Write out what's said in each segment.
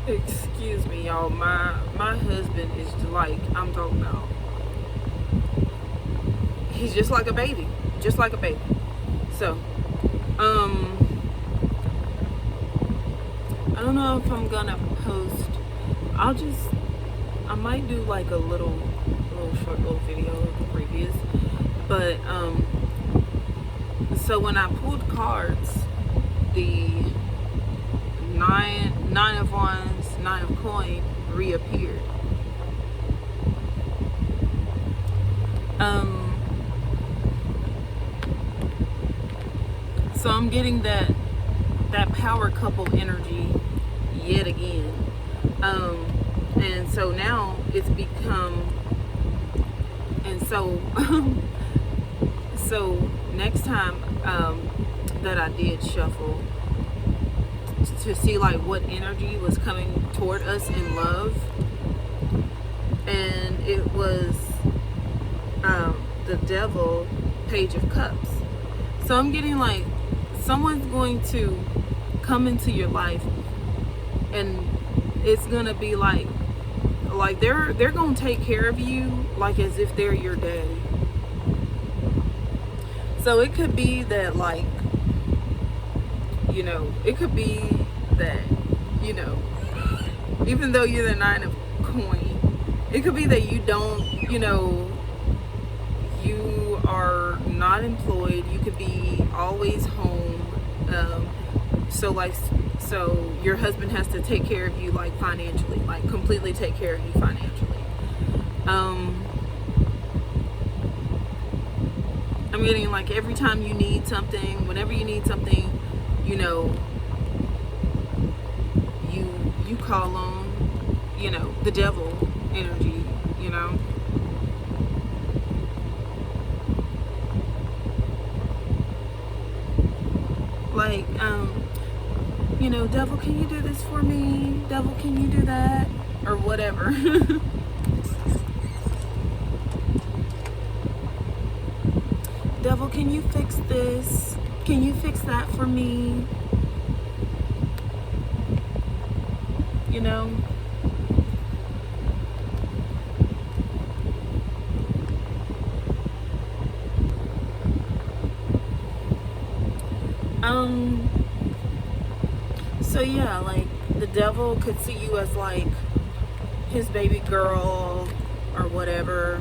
Excuse me, y'all. My husband is like, I'm talking about. He's just like a baby, just like a baby. So, I don't know if I'm gonna post. I might do like a little short little video of the previous. But so when I pulled cards, the nine of wands, 9 of coin reappeared. So I'm getting that power couple energy yet again. And so now it's become, and so so next time that I did shuffle to see like what energy was coming toward us in love, and it was the devil, Page of Cups. So I'm getting like someone's going to come into your life, and it's gonna be like they're gonna take care of you like as if they're your daddy. So it could be that, like, you know, it could be that, you know, even though you're the 9 of coin, it could be that you don't, you know, you are not employed. You could be always home. So your husband has to take care of you, like, financially, like completely take care of you financially. I'm getting like every time you need something, whenever you need something, you know, you call on, you know, the devil energy, you know. Like, you know, devil, can you do this for me? Devil, can you do that? Or whatever. Devil, can you fix this? Can you fix that for me? You know? So yeah, like the devil could see you as like his baby girl or whatever.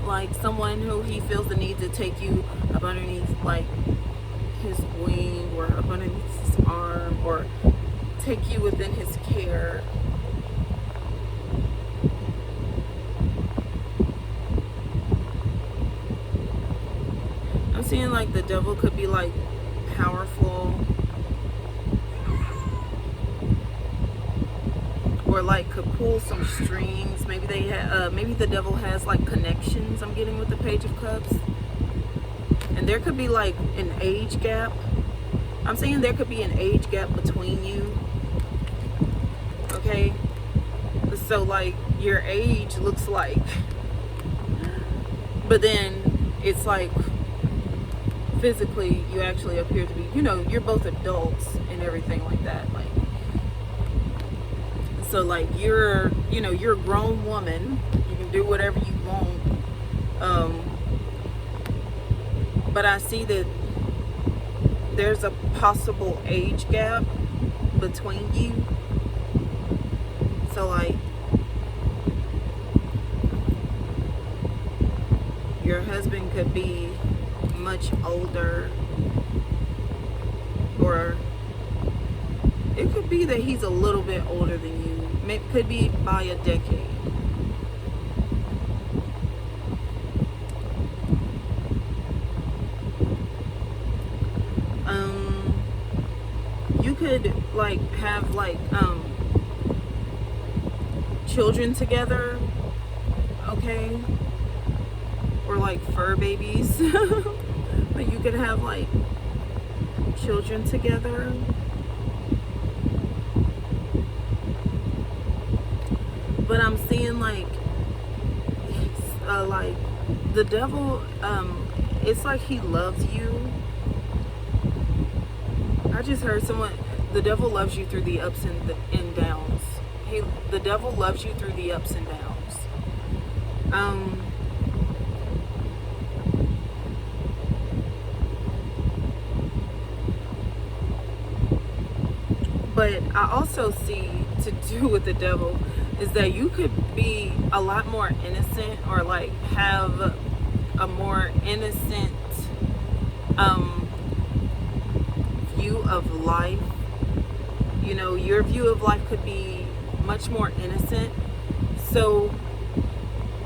Like someone who he feels the need to take you up underneath like his wing or up underneath his arm, or take you within his care. I'm seeing like the devil could be like powerful, or like could pull some strings. Maybe they have, maybe the devil has like connections. I'm getting with the Page of Cups, and there could be like an age gap. I'm saying there could be an age gap between you. Okay, so like your age looks like, but then it's like physically you actually appear to be, you know, you're both adults and everything like that. Like, so like you're, you know, you're a grown woman, you can do whatever you want, but I see that there's a possible age gap between you. So like your husband could be much older, or it could be that he's a little bit older than you. Maybe could be by a decade. You could like have like children together, okay, or like fur babies. But you could have like children together. But I'm seeing like the devil, it's like he loves you. I just heard someone, the devil loves you through the ups and downs. The devil loves you through the ups and downs. But I also see, to do with the devil, is that you could be a lot more innocent, or like have a more innocent view of life. You know, your view of life could be much more innocent. So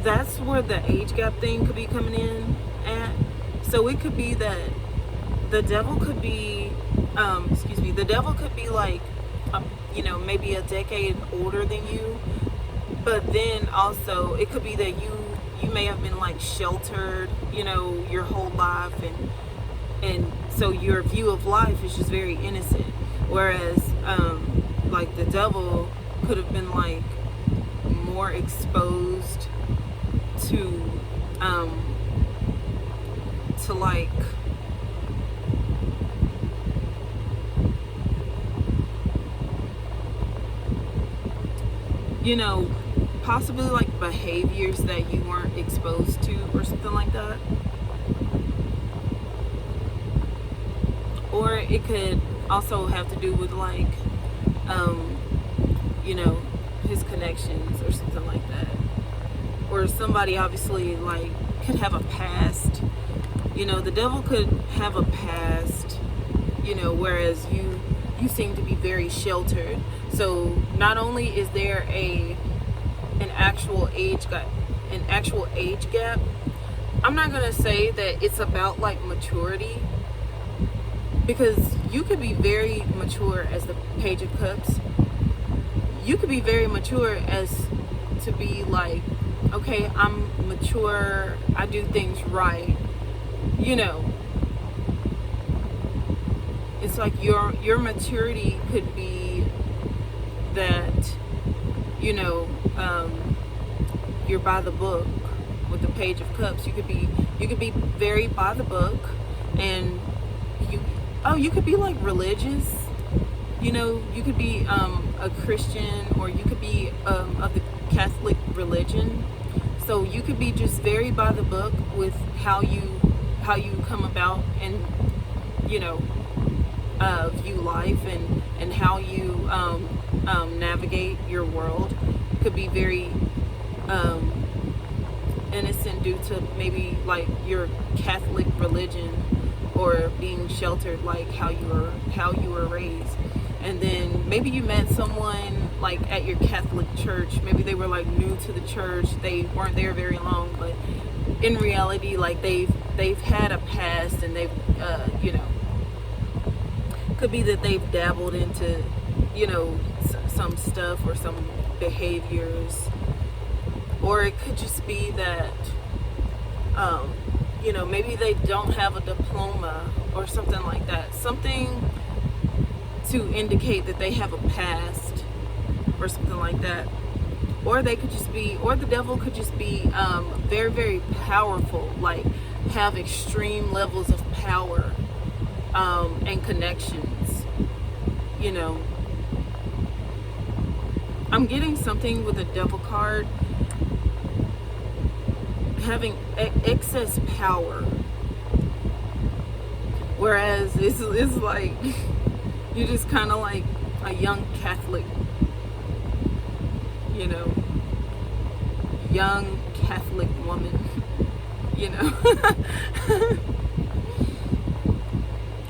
that's where the age gap thing could be coming in at. So it could be that the devil could be, the devil could be like, you know, maybe a decade older than you. But then also it could be that you may have been like sheltered, you know, your whole life, and so your view of life is just very innocent. Whereas like the devil could have been like more exposed to like you know, possibly like behaviors that you weren't exposed to or something like that. Or it could also have to do with like you know, his connections or something like that. Or somebody obviously like could have a past. You know, the devil could have a past, you know, whereas you seem to be very sheltered. So not only is there an actual age gap, I'm not gonna say that it's about like maturity, because you could be very mature as the Page of Cups. You could be very mature as to be like, okay, I'm mature, I do things right, you know. It's like your maturity could be that, you know, you're by the book with the Page of Cups. You could be very by the book, and you could be like religious. You know, you could be a Christian, or you could be of the Catholic religion. So you could be just very by the book with how you come about and, you know, view life and how you navigate your world. Could be very innocent due to maybe like your Catholic religion, or being sheltered like how you were raised. And then maybe you met someone like at your Catholic church. Maybe they were like new to the church. They weren't there very long, but in reality, like they've had a past, and they've you know, could be that they've dabbled into, you know, some stuff or some behaviors. Or it could just be that you know, maybe they don't have a diploma or something like that. Something to indicate that they have a past or something like that. Or they could just be, or the devil could just be very, very powerful, like have extreme levels of power and connections, you know. I'm getting something with a devil card, having excess power, whereas it's like you're just kind of like a young Catholic, you know, young Catholic woman, you know.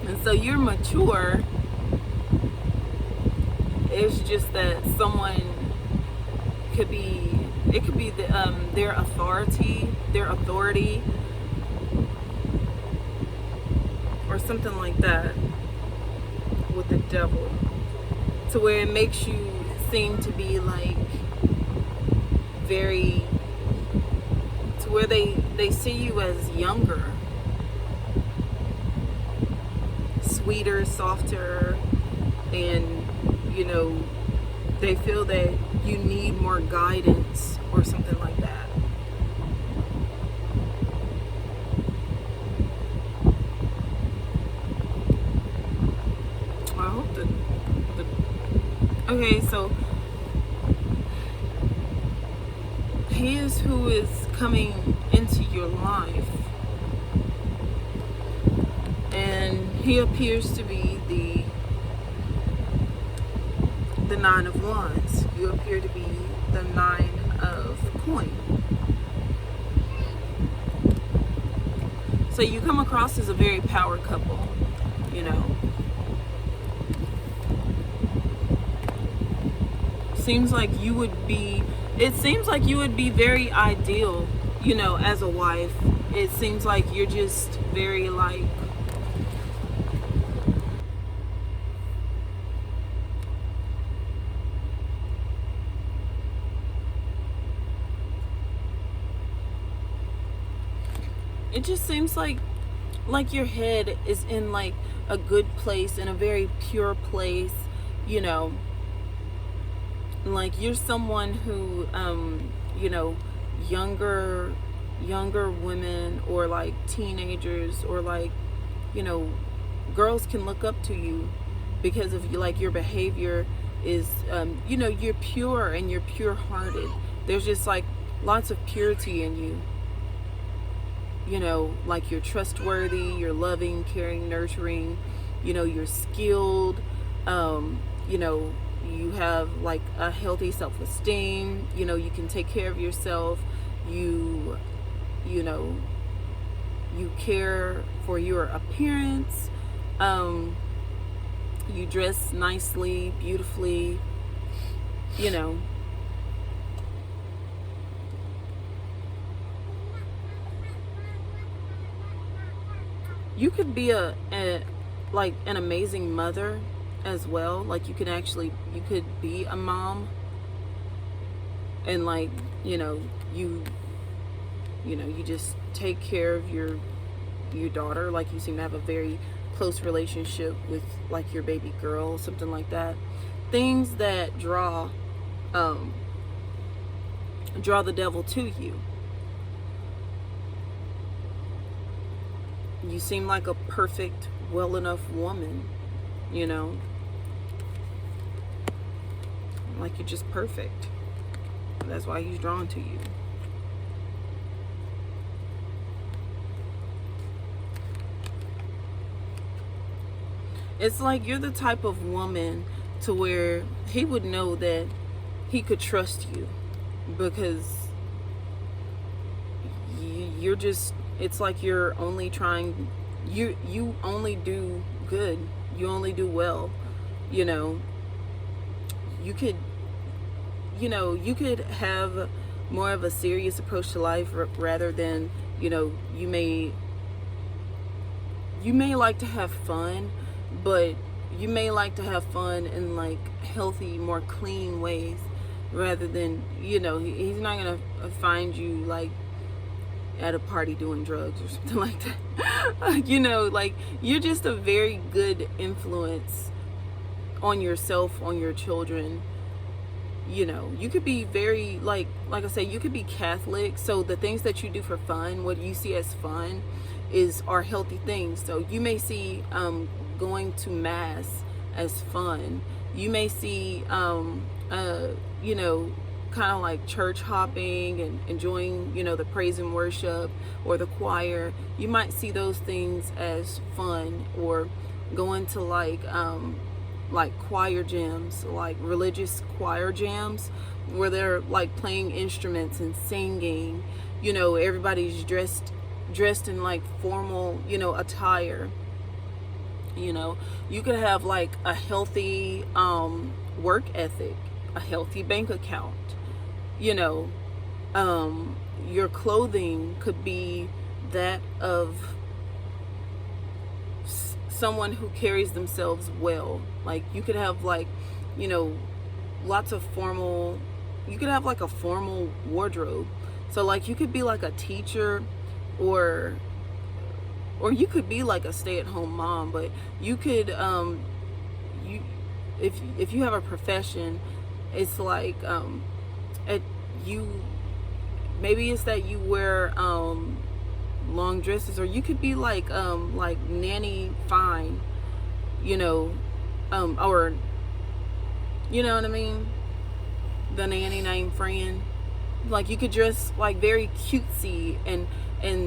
And so you're mature. It's just that someone could be, it could be their authority, or something like that with the devil, to where it makes you seem to be like very, to where they see you as younger, sweeter, softer, and, you know, they feel that you need more guidance or something like that. I hope that Okay, so he is who is coming into your life, and he appears to be the Nine of Wands. You appear to be the Nine of Coin. So you come across as a very power couple, you know. Seems like you would be, it seems like you would be very ideal, you know, as a wife. It seems like you're just very like, it just seems like your head is in like a good place, in a very pure place, you know. Like you're someone who, you know, younger women or like teenagers or like, you know, girls can look up to you because of like your behavior is, you know, you're pure and you're pure-hearted. There's just like lots of purity in you. You know, like you're trustworthy, you're loving, caring, nurturing, you know, you're skilled, you know, you have like a healthy self-esteem, you know, you can take care of yourself, you know, you care for your appearance, you dress nicely, beautifully, you know. You could be like an amazing mother as well. Like you could be a mom, and like, you know, you just take care of your daughter. Like you seem to have a very close relationship with like your baby girl, something like that. Things that draw the devil to you. You seem like a perfect, well enough woman, you know. Like you're just perfect. That's why he's drawn to you. It's like you're the type of woman to where he would know that he could trust you, because you're just, it's like you're only trying, you only do good, you only do well, you know. You could, you know, you could have more of a serious approach to life rather than, you know, you may like to have fun, but you may like to have fun in like healthy, more clean ways, rather than, you know, he's not gonna find you like at a party doing drugs or something like that. You know, like you're just a very good influence on yourself, on your children. You know, you could be very like I say, you could be Catholic, so the things that you do for fun, what you see as fun are healthy things. So you may see going to mass as fun. You may see you know, kind of like church hopping and enjoying, you know, the praise and worship or the choir. You might see those things as fun, or going to like choir jams, like religious choir jams, where they're like playing instruments and singing. You know, everybody's dressed in like formal, you know, attire. You know, you could have like a healthy work ethic, a healthy bank account. You know, your clothing could be that of someone who carries themselves well. Like you could have like, you know, lots of formal, you could have like a formal wardrobe. So like you could be like a teacher, or you could be like a stay-at-home mom, but you could if you have a profession, it's like maybe it's that you wear long dresses, or you could be like nanny fine, you know, or You know what I mean? The nanny named Fran. Like, you could dress like very cutesy and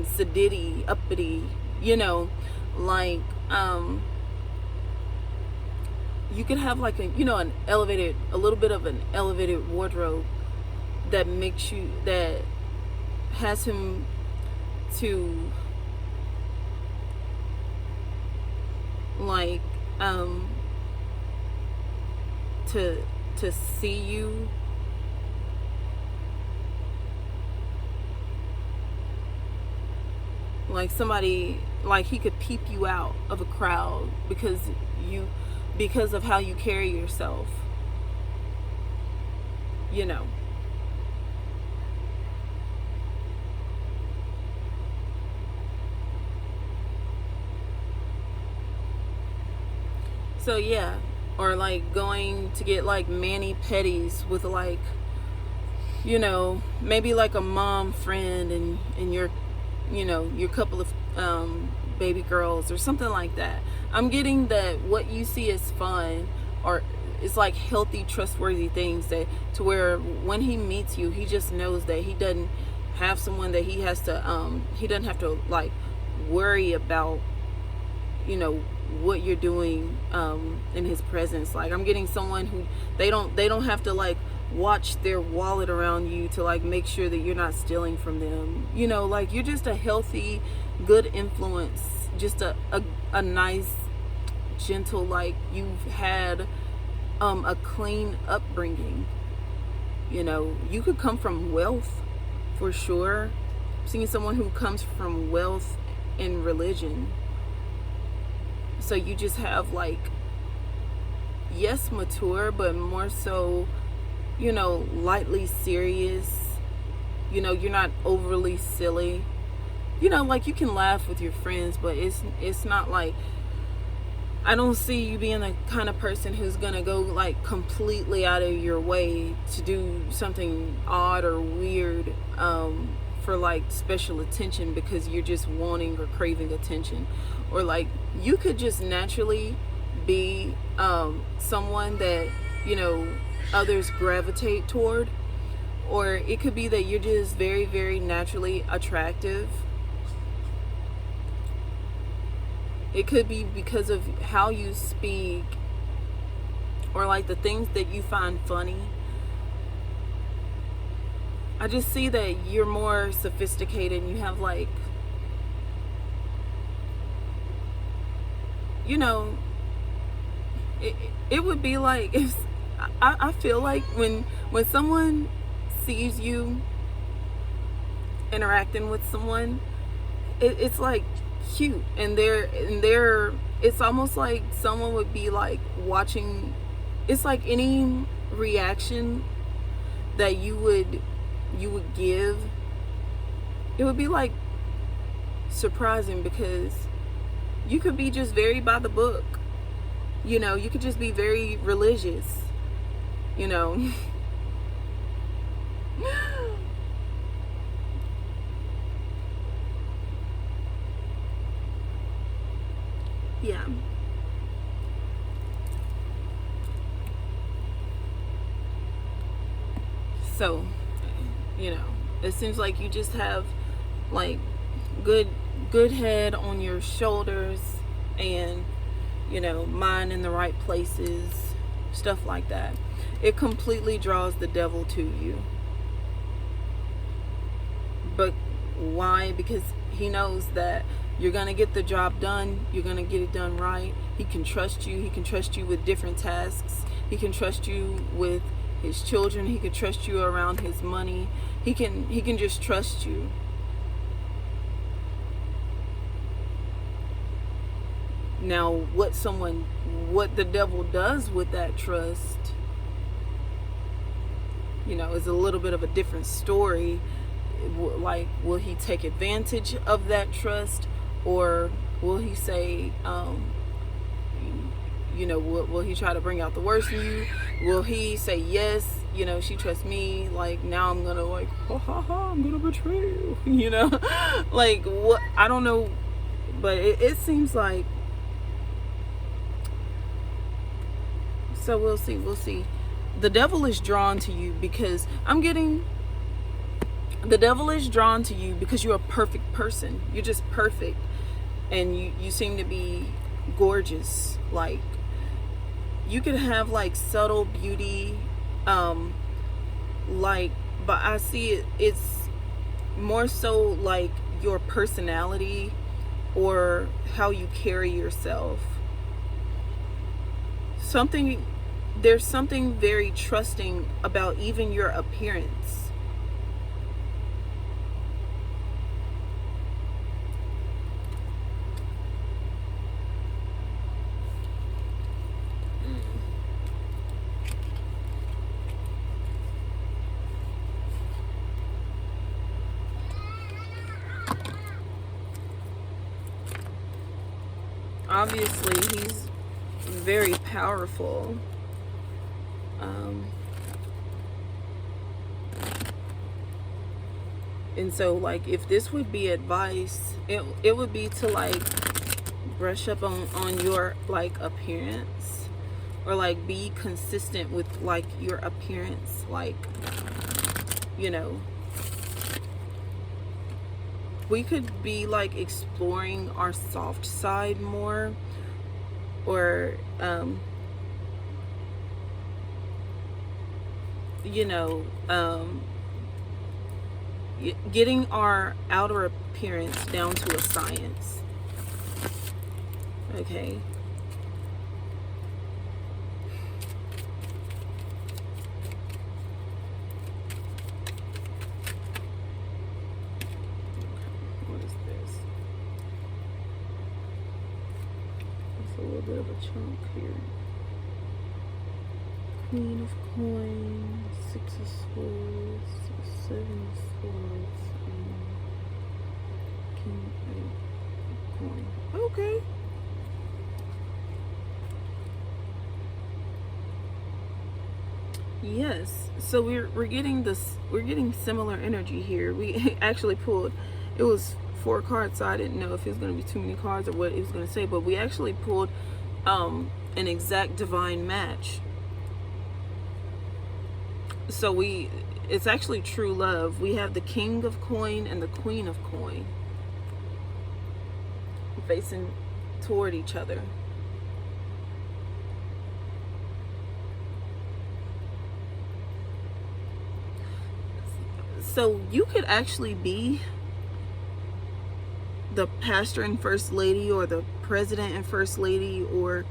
sedity, uppity, you know, like you could have like a, you know, a little bit of an elevated wardrobe that has him to like to see you like somebody, like he could peep you out of a crowd because of how you carry yourself, you know. So yeah, or like going to get like mani-pedis with like, you know, maybe like a mom friend and your, you know, your couple of baby girls or something like that. I'm getting that what you see is fun, or it's like healthy, trustworthy things, that to where when he meets you, he just knows that he doesn't have someone that he doesn't have to like worry about, you know, what you're doing in his presence. Like, I'm getting someone who they don't have to like watch their wallet around you to like make sure that you're not stealing from them, you know. Like, you're just a healthy, good influence, just a nice, gentle, like you've had a clean upbringing, you know. You could come from wealth for sure. I'm seeing someone who comes from wealth and religion. So you just have like, yes, mature, but more so, you know, lightly serious. You know, you're not overly silly. You know, like you can laugh with your friends, but it's not like, I don't see you being the kind of person who's gonna go like completely out of your way to do something odd or weird for like special attention because you're just wanting or craving attention. Or like, you could just naturally be someone that, you know, others gravitate toward. Or it could be that you're just very, very naturally attractive. It could be because of how you speak, or like the things that you find funny. I just see that you're more sophisticated and you have like, you know, it would be like, if I feel like when someone sees you interacting with someone, it's like cute, and they're it's almost like someone would be like watching. It's like any reaction that you would give, it would be like surprising, because you could be just very by the book, you know. You could just be very religious, you know. Yeah. So, you know, it seems like you just have like good head on your shoulders, and, you know, mind in the right places, stuff like that. It completely draws the devil to you. But why? Because he knows that you're gonna get the job done. You're gonna get it done right. He can trust you. He can trust you with different tasks. He can trust you with his children. He can trust you around his money. He can just trust you. Now, what the devil does with that trust, you know, is a little bit of a different story. Like, will he take advantage of that trust, or will he say, you know, will he try to bring out the worst in you? Will he say, yes, you know, she trusts me, like, now I'm gonna like, I'm gonna betray you, you know? Like, what? I don't know, but it seems like, so we'll see. the devil is drawn to you because the devil is drawn to you because you're a perfect person. You're just perfect, and you seem to be gorgeous. Like, you could have like subtle beauty, like, but I see it's more so like your personality or how you carry yourself. There's something very trusting about even your appearance. Obviously, he's very powerful. And so, like, if this would be advice, it would be to, like, brush up on your, like, appearance, or, like, be consistent with, like, your appearance. Like, you know, we could be, like, exploring our soft side more, or you know, getting our outer appearance down to a science. Okay. What is this? It's a little bit of a chunk here. Queen of Coins, Six of Swords, Seven of Swords, King of Coins. Okay. Yes. So we're getting this. We're getting similar energy here. We actually pulled. It was 4 cards, so I didn't know if it was going to be too many cards or what it was going to say. But we actually pulled an exact divine match. So it's actually true love. We have the King of Coin and the Queen of Coin facing toward each other. So you could actually be the pastor and first lady, or the president and first lady, or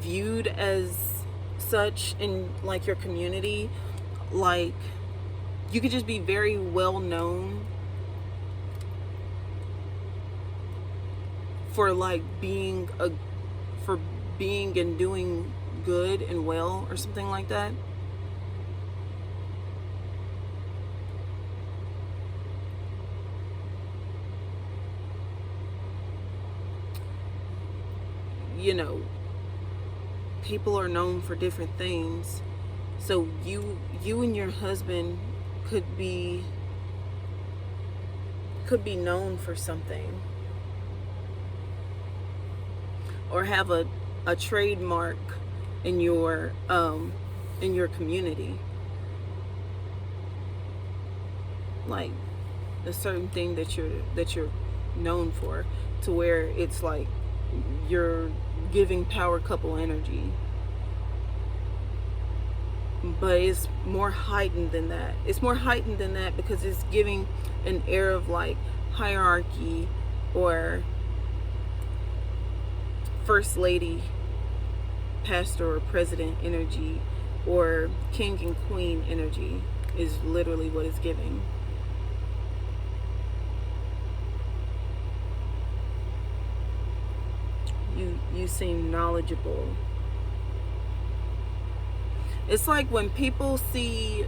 viewed as such in, like, your community. Like, you could just be very well known for, like, being and doing good and well, or something like that. You know, people are known for different things. So you and your husband could be known for something, or have a trademark in your community, like a certain thing that you're known for, to where it's like you're giving power couple energy. But it's more heightened than that. It's more heightened than that because it's giving an air of, like, hierarchy, or first lady, pastor, or president energy, or king and queen energy is literally what it's giving. You seem knowledgeable. It's like when people see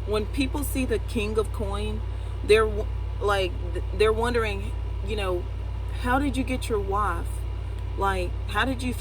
the King of Coin, they're wondering, you know, how did you get your wife? Like, how did you